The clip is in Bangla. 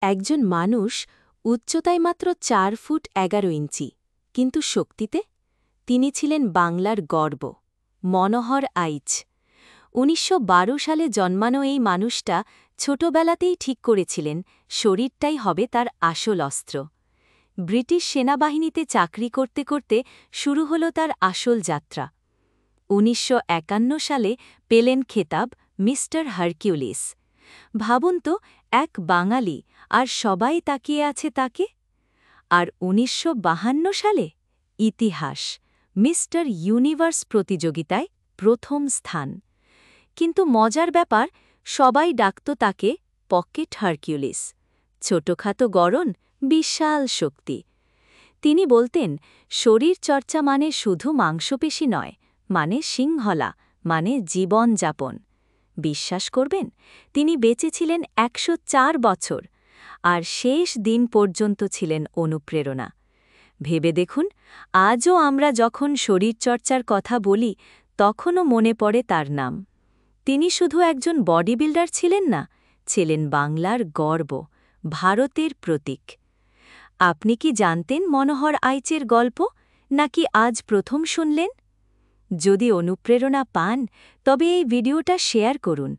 একজন মানুষ উচ্চতায় মাত্র ৪ ফুট ১১ ইঞ্চি, কিন্তু শক্তিতে তিনি ছিলেন বাংলার গর্ব, মনোহর আইচ। ১৯১২ সালে জন্মানো এই মানুষটা ছোটবেলাতেই ঠিক করেছিলেন শরীরটাই হবে তার আসল অস্ত্র। ব্রিটিশ সেনাবাহিনীতে চাকরি করতে করতে শুরু হল তার আসল যাত্রা। ১৯৫১ সালে পেলেন খেতাব মিস্টার হারকিউলিস। ভাবুন তো, এক বাঙালি, আর সবাই তাকিয়ে আছে তাকে। আর ১৯৫২ সালে ইতিহাস, মিস্টার ইউনিভার্স প্রতিযোগিতায় প্রথম স্থান। কিন্তু মজার ব্যাপার, সবাই ডাকত তাকে পকেট হারকিউলিস, ছোটখাটো গড়ন, বিশাল শক্তি। তিনি বলতেন, শরীর চর্চা মানে শুধু মাংসপেশি নয়, মানে সিংহলা, মানে জীবনযাপন। বিশ্বাস করবেন, তিনি বেঁচে ছিলেন ১০৪ বছর, আর শেষ দিন পর্যন্ত ছিলেন অনুপ্রেরণা। ভেবে দেখুন, আজও আমরা যখন শরীরচর্চার কথা বলি তখনও মনে পড়ে তার নাম। তিনি শুধু একজন বডি বিল্ডার ছিলেন না, ছিলেন বাংলার গর্ব, ভারতের প্রতীক। আপনি কি জানতেন মনোহর আইচের গল্প, নাকি আজ প্রথম শুনলেন? যদি অনুপ্রেরণা পান তবে এই ভিডিওটা শেয়ার করুন